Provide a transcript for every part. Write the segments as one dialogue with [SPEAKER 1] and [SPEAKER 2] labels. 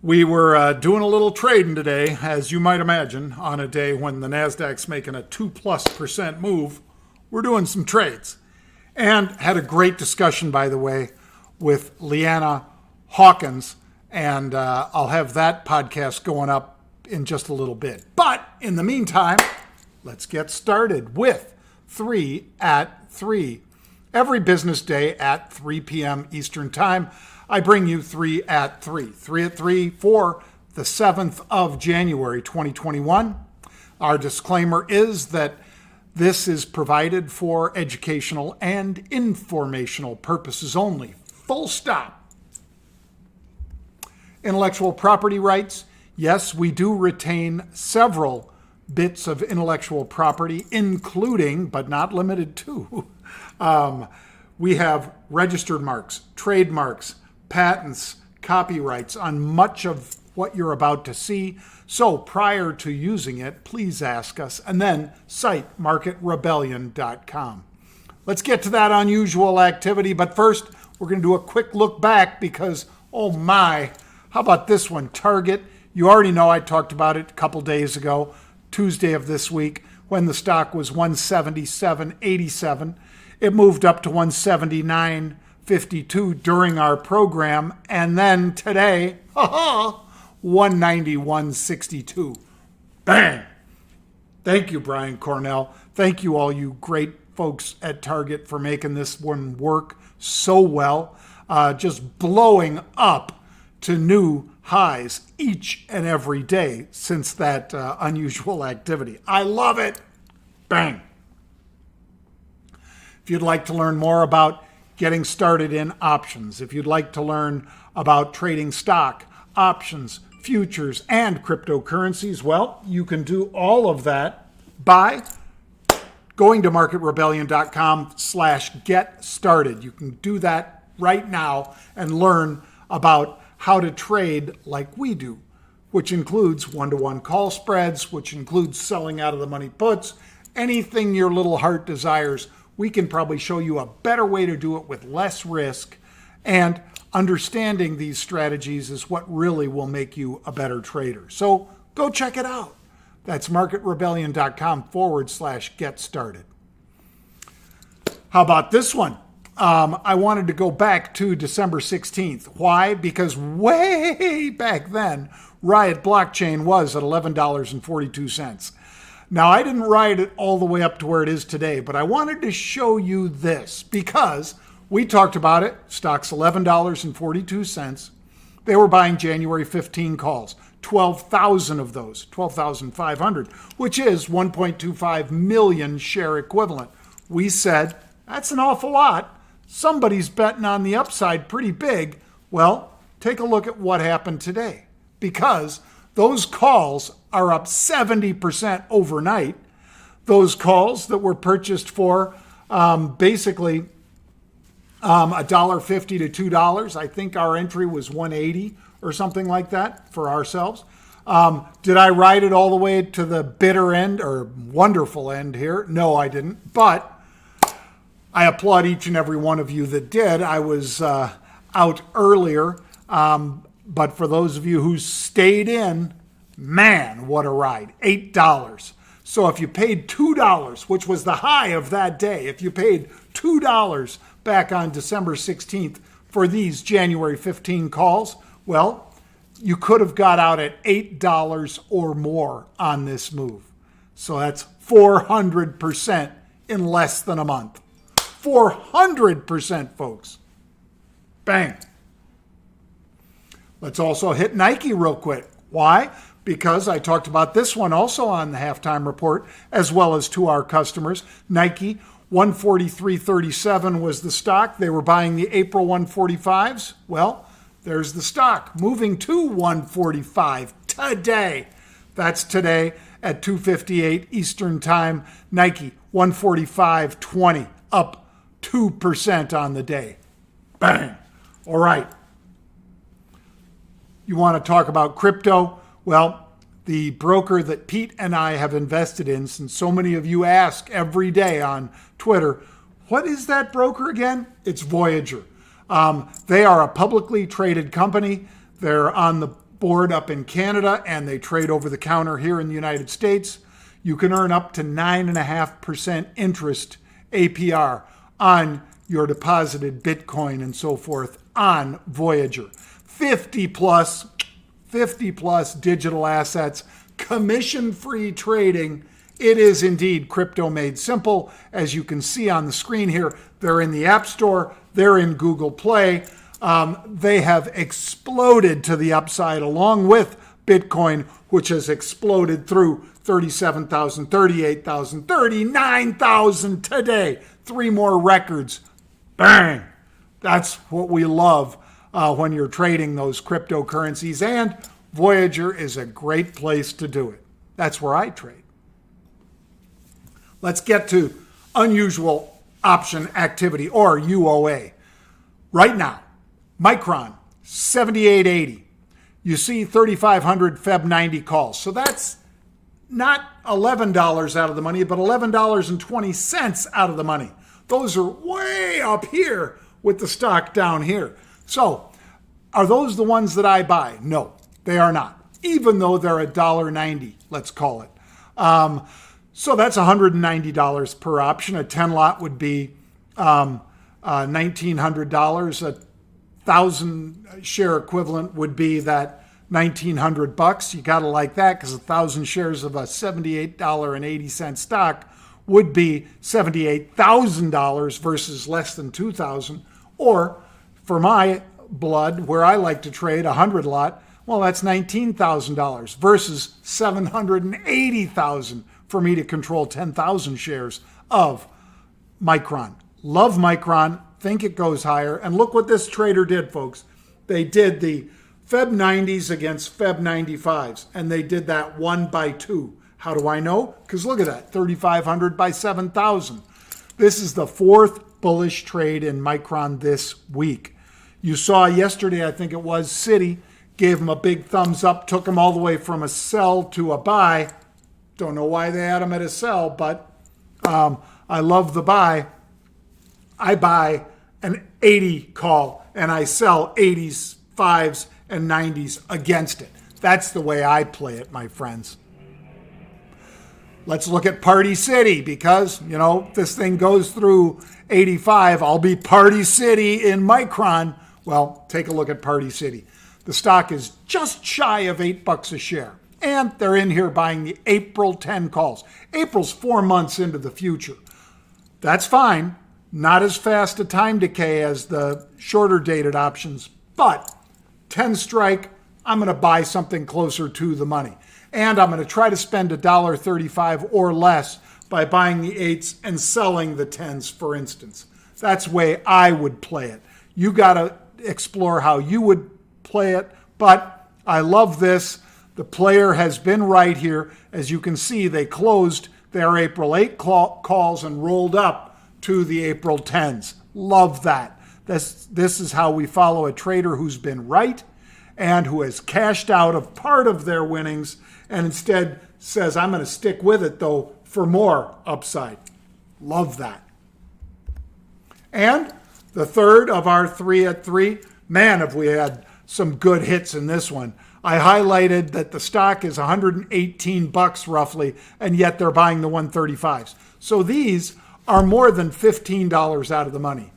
[SPEAKER 1] We were doing a little trading today, as you might imagine, on a day when the NASDAQ's making a 2+% move. We're doing some trades. And had a great discussion, by the way, with Leanna Hawkins. And I'll have that podcast going up in just a little bit. But in the meantime, let's get started with 3 at 3. Every business day at 3 p.m. Eastern Time, I bring you 3 at 3. 3 at 3 for the 7th of January, 2021. Our disclaimer is that this is provided for educational and informational purposes only. Full stop. Intellectual property rights. Yes, we do retain several bits of intellectual property, including, but not limited to, we have registered marks, trademarks, patents, copyrights on much of what you're about to see. So prior to using it, please ask us and then cite marketrebellion.com. Let's get to that unusual activity. But first, we're going to do a quick look back because, oh my, how about this one? Target. You already know I talked about it a couple days ago, Tuesday of this week, when the stock was 177.87. It moved up to 179.52 during our program. And then today, 191.62. Bang! Thank you, Brian Cornell. Thank you, all you great folks at Target, for making this one work so well. Just blowing up to new highs each and every day since that unusual activity. I love it. Bang. If you'd like to learn more about getting started in options, if you'd like to learn about trading stock, options, futures, and cryptocurrencies, well, you can do all of that by going to marketrebellion.com/get started. You can do that right now and learn about how to trade like we do, which includes one-to-one call spreads, which includes selling out of the money puts, anything your little heart desires. We can probably show you a better way to do it with less risk, and understanding these strategies is what really will make you a better trader. So go check it out. That's marketrebellion.com/get started. How about this one? I wanted to go back to December 16th. Why? Because way back then, Riot Blockchain was at $11.42. Now, I didn't ride it all the way up to where it is today, but I wanted to show you this because we talked about it. Stock's $11.42. They were buying January 15 calls, 12,000 of those, 12,500, which is 1.25 million share equivalent. We said, that's an awful lot. Somebody's betting on the upside pretty big. Well, take a look at what happened today, because those calls are up 70% overnight. Those calls that were purchased for basically $1.50 to $2. I think our entry was $1.80 or something like that for ourselves. Did I ride it all the way to the bitter end or wonderful end here? No, I didn't. But I applaud each and every one of you that did. I was out earlier. But for those of you who stayed in, man, what a ride. $8. So if you paid $2, which was the high of that day, if you paid $2 back on December 16th for these January 15 calls, well, you could have got out at $8 or more on this move. So that's 400% in less than a month. 400%, folks. Bang. Let's also hit Nike real quick. Why? Because I talked about this one also on the halftime report, as well as to our customers. Nike, 143.37 was the stock. They were buying the April 145s. Well, there's the stock moving to 145 today. That's today at 2:58 Eastern Time. Nike, 145.20, up 2% on the day. Bang. All right. You want to talk about crypto? Well, the broker that Pete and I have invested in, since so many of you ask every day on Twitter, what is that broker again? It's Voyager. They are a publicly traded company. They're on the board up in Canada and they trade over the counter here in the United States, you can earn up to 9.5% interest APR on your deposited Bitcoin and so forth on Voyager. 50 plus digital assets, commission-free trading. It is indeed crypto made simple. As you can see on the screen here, they're in the App Store, they're in Google Play. They have exploded to the upside along with Bitcoin, which has exploded through 37,000, 38,000, 39,000 today. 3 more records. Bang! That's what we love when you're trading those cryptocurrencies, and Voyager is a great place to do it. That's where I trade. Let's get to unusual option activity, or UOA. Right now, Micron, 78.80. You see 3,500 Feb 90 calls. So that's not $11 out of the money, but $11.20 out of the money. Those are way up here with the stock down here. So are those the ones that I buy? No, they are not, even though they're $1.90, let's call it. So that's $190 per option. A 10 lot would be $1,900. A 1,000 share equivalent would be that $1,900. You got to like that, because 1,000 shares of a $78.80 stock would be $78,000 versus less than $2,000. Or for my blood, where I like to trade 100 lot, well, that's $19,000 versus $780,000 for me to control 10,000 shares of Micron. Love Micron, think it goes higher. And look what this trader did, folks. They did the Feb 90s against Feb 95s, and they did that 1 by 2. How do I know? Because look at that, 3,500 by 7,000. This is the 4th bullish trade in Micron this week. You saw yesterday, I think it was, Citi gave them a big thumbs up, took them all the way from a sell to a buy. Don't know why they had them at a sell, but I love the buy. I buy an 80 call and I sell 80s, 5s, and 90s against it. That's the way I play it, my friends. Let's look at Party City, because, you know, if this thing goes through 85, I'll be Party City in Micron. Well, take a look at Party City. The stock is just shy of $8 a share. And they're in here buying the April 10 calls. April's 4 months into the future. That's fine. Not as fast a time decay as the shorter dated options, but 10 strike, I'm going to buy something closer to the money. And I'm going to try to spend $1.35 or less by buying the 8s and selling the 10s, for instance. That's the way I would play it. You got to explore how you would play it, but I love this. The player has been right here. As you can see, they closed their April 8 calls and rolled up to the April 10s. Love that. This is how we follow a trader who's been right and who has cashed out of part of their winnings and instead says, I'm going to stick with it, though, for more upside. Love that. And the third of our 3 at 3, man, have we had some good hits in this one. I highlighted that the stock is $118 roughly, and yet they're buying the 135s. So these are more than $15 out of the money.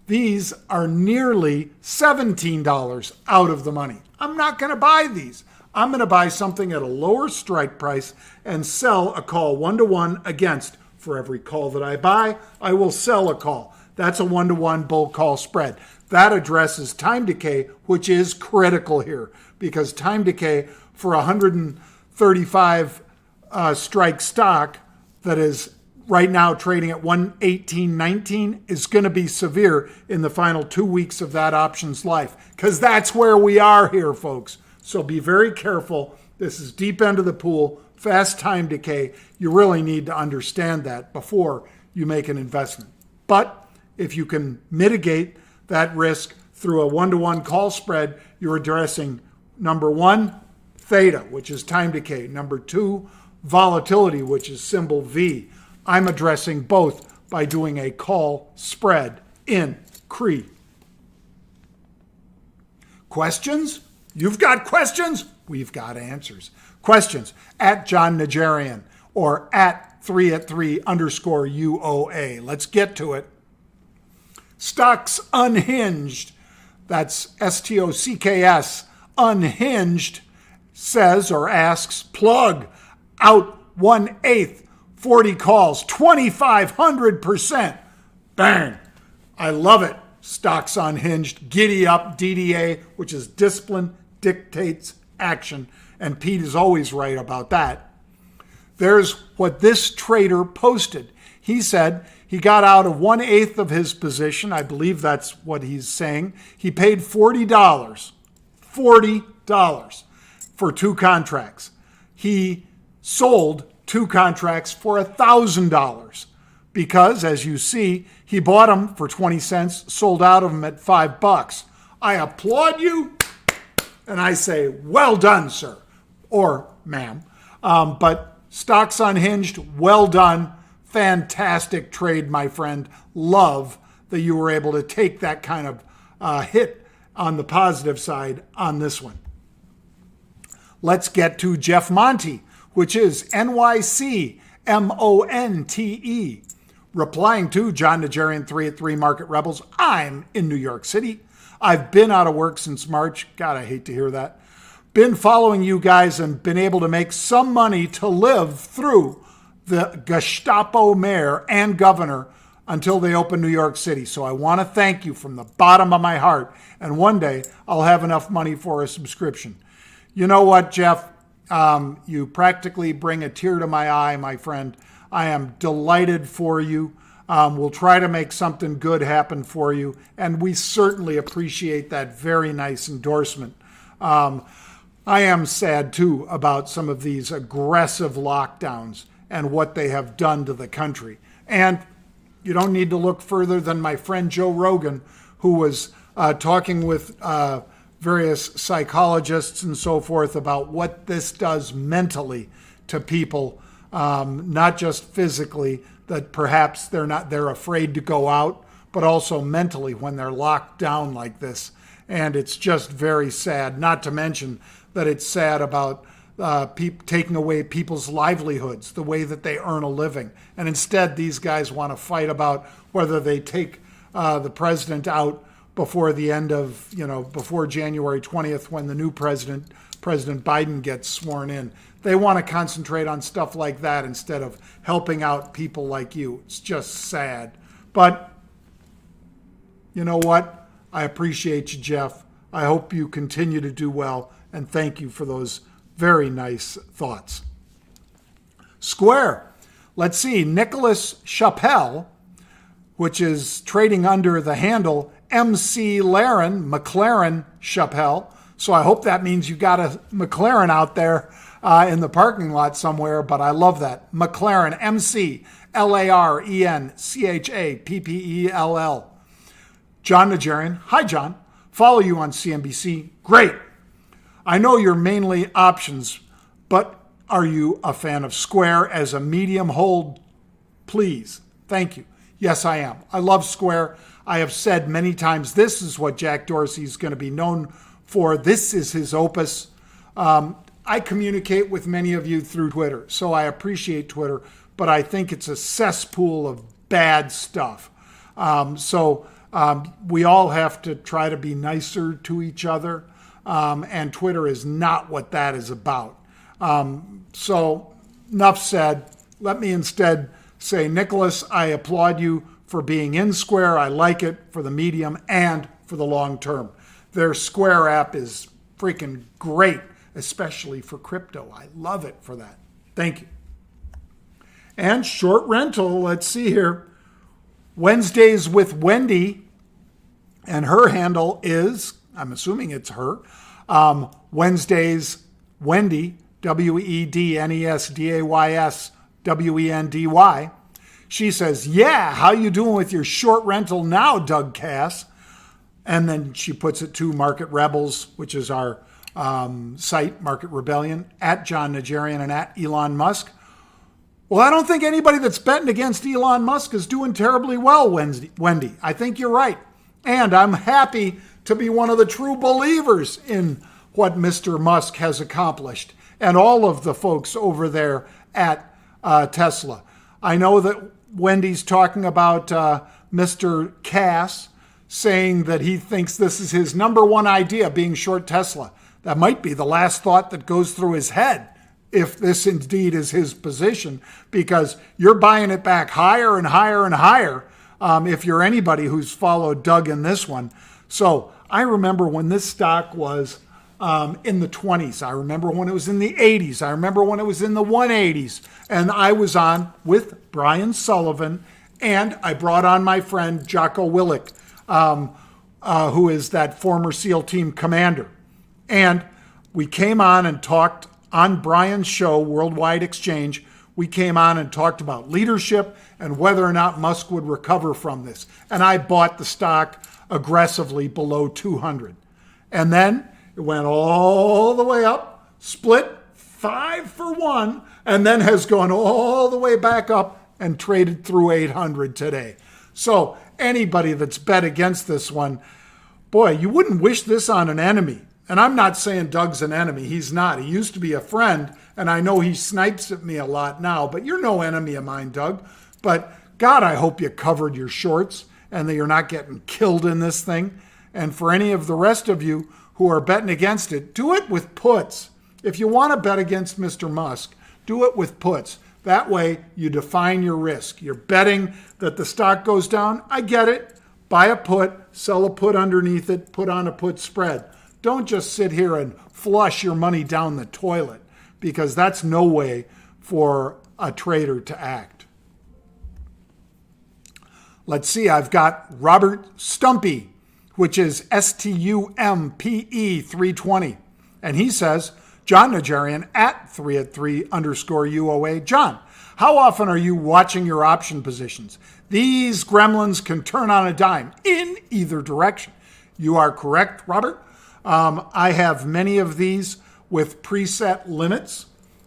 [SPEAKER 1] These are nearly $17 out of the money. I'm not going to buy these. I'm going to buy something at a lower strike price and sell a call 1-to-1 against. For every call that I buy, I will sell a call. That's a 1-to-1 bull call spread. That addresses time decay, which is critical here, because time decay for 135 strike stock that is right now trading at 118.19 is going to be severe in the final 2 weeks of that option's life, because that's where we are here, folks. So be very careful. This is deep end of the pool, fast time decay. You really need to understand that before you make an investment. But if you can mitigate that risk through a 1-to-1 call spread, you're addressing number 1, theta, which is time decay. Number 2, volatility, which is symbol V. I'm addressing both by doing a call spread in Cree. Questions? You've got questions? We've got answers. Questions at Jon Najarian or at 3@3_UOA. Let's get to it. Stocks Unhinged, that's STOCKS, Unhinged, says or asks, plug out 1/8, 40 calls, 2,500%. Bang. I love it. Stocks Unhinged, giddy up, DDA, which is discipline dictates action. And Pete is always right about that. There's what this trader posted. He said he got out of 1/8 of his position. I believe that's what he's saying. He paid $40 for 2 contracts. He sold 2 contracts for $1,000 because, as you see, he bought them for 20 cents, sold out of them at $5. I applaud you, and I say, well done, sir, or ma'am. But Stocks Unhinged, well done. Fantastic trade, my friend. Love that you were able to take that kind of hit on the positive side on this one. Let's get to Jeff Monte, which is NYCMONTE. Replying to Jon Najarian 3@3 Market Rebels, I'm in New York City. I've been out of work since March. God, I hate to hear that. Been following you guys and been able to make some money to live through the Gestapo mayor and governor until they open New York City. So I want to thank you from the bottom of my heart. And one day I'll have enough money for a subscription. You know what, Jeff? You practically bring a tear to my eye, my friend. I am delighted for you. We'll try to make something good happen for you. And we certainly appreciate that very nice endorsement. I am sad, too, about some of these aggressive lockdowns and what they have done to the country. And you don't need to look further than my friend Joe Rogan, who was talking with various psychologists and so forth about what this does mentally to people, not just physically, that perhaps they're afraid to go out, but also mentally when they're locked down like this. And it's just very sad, not to mention that it's sad about taking away people's livelihoods, the way that they earn a living. And instead, these guys want to fight about whether they take the president out before the end of, before January 20th, when the new President Biden gets sworn in. They want to concentrate on stuff like that instead of helping out people like you. It's just sad. But you know what? I appreciate you, Jeff. I hope you continue to do well, and thank you for those very nice thoughts. Square. Let's see. Nicholas Chappelle, which is trading under the handle MC Laren, McLaren Chappelle. So I hope that means you got a McLaren out there in the parking lot somewhere, but I love that. McLaren, McLarenChappell. Jon Najarian. Hi, John. Follow you on CNBC. Great. I know you're mainly options, but are you a fan of Square as a medium hold? Please. Thank you. Yes, I am. I love Square. I have said many times, this is what Jack Dorsey is going to be known for. This is his opus. I communicate with many of you through Twitter, so I appreciate Twitter, but I think it's a cesspool of bad stuff. We all have to try to be nicer to each other, and Twitter is not what that is about. So enough said. Let me instead say, Nicholas, I applaud you for being in Square. I like it for the medium and for the long term. Their Square app is freaking great, especially for crypto. I love it for that. Thank you. And short rental, let's see here. Wednesdays with Wendy, and her handle is, I'm assuming it's her, Wednesdays Wendy, WEDNESDAYS She says, yeah, how you doing with your short rental now, Doug Cass? And then she puts it to Market Rebels, which is our site, Market Rebellion, at Jon Najarian and at Elon Musk. Well, I don't think anybody that's betting against Elon Musk is doing terribly well, Wendy. I think you're right. And I'm happy to be one of the true believers in what Mr. Musk has accomplished and all of the folks over there at Tesla. I know that Wendy's talking about Mr. Cass saying that he thinks this is his number one idea, being short Tesla. That might be the last thought that goes through his head if this indeed is his position, because you're buying it back higher and higher and higher if you're anybody who's followed Doug in this one. So I remember when this stock was in the 20s. I remember when it was in the 80s. I remember when it was in the 180s. And I was on with Brian Sullivan, and I brought on my friend Jocko Willick, who is that former SEAL team commander. And we came on and talked on Brian's show, Worldwide Exchange. We came on and talked about leadership and whether or not Musk would recover from this. And I bought the stock aggressively below 200. And then it went all the way up, split 5 for 1, and then has gone all the way back up and traded through 800 today. So anybody that's bet against this one, boy, you wouldn't wish this on an enemy. And I'm not saying Doug's an enemy. He's not. He used to be a friend, and I know he snipes at me a lot now, but you're no enemy of mine, Doug. But God, I hope you covered your shorts and that you're not getting killed in this thing. And for any of the rest of you who are betting against it, do it with puts. If you want to bet against Mr. Musk, do it with puts. That way you define your risk. You're betting that the stock goes down. I get it. Buy a put, sell a put underneath it, put on a put spread. Don't just sit here and flush your money down the toilet, because that's no way for a trader to act. Let's see, I've got Robert Stumpy, which is STUMPE 320. And he says, Jon Najarian at 3@3_UOA. John, how often are you watching your option positions? These gremlins can turn on a dime in either direction. You are correct, Robert. I have many of these with preset limits.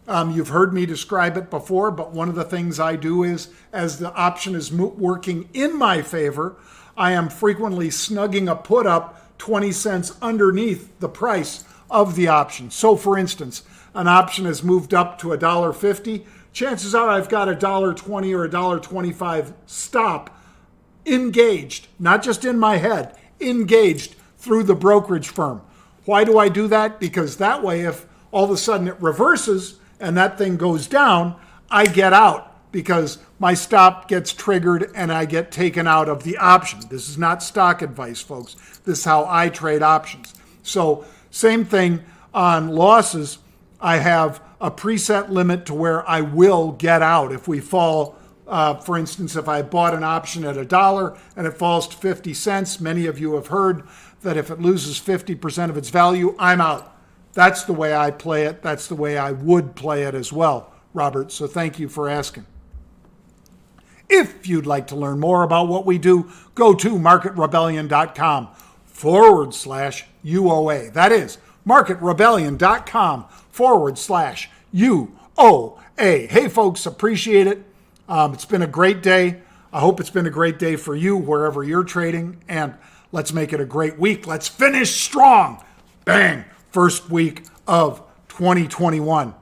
[SPEAKER 1] You've heard me describe it before, but one of the things I do is, as the option is working in my favor, I am frequently snugging a put up 20 cents underneath the price of the option. So for instance, an option has moved up to $1.50. Chances are I've got $1.20 or $1.25 stop engaged, not just in my head, engaged through the brokerage firm. Why do I do that? Because that way, if all of a sudden it reverses and that thing goes down, I get out because my stop gets triggered and I get taken out of the option. This is not stock advice, folks. This is how I trade options. So same thing on losses. I have a preset limit to where I will get out if we fall. For instance, if I bought an option at $1 and it falls to 50 cents, many of you have heard that if it loses 50% of its value, I'm out. That's the way I play it. That's the way I would play it as well, Robert. So thank you for asking. If you'd like to learn more about what we do, go to marketrebellion.com/UOA. That is marketrebellion.com/UOA. Hey, folks, appreciate it. It's been a great day. I hope it's been a great day for you wherever you're trading. And let's make it a great week. Let's finish strong. Bang. First week of 2021.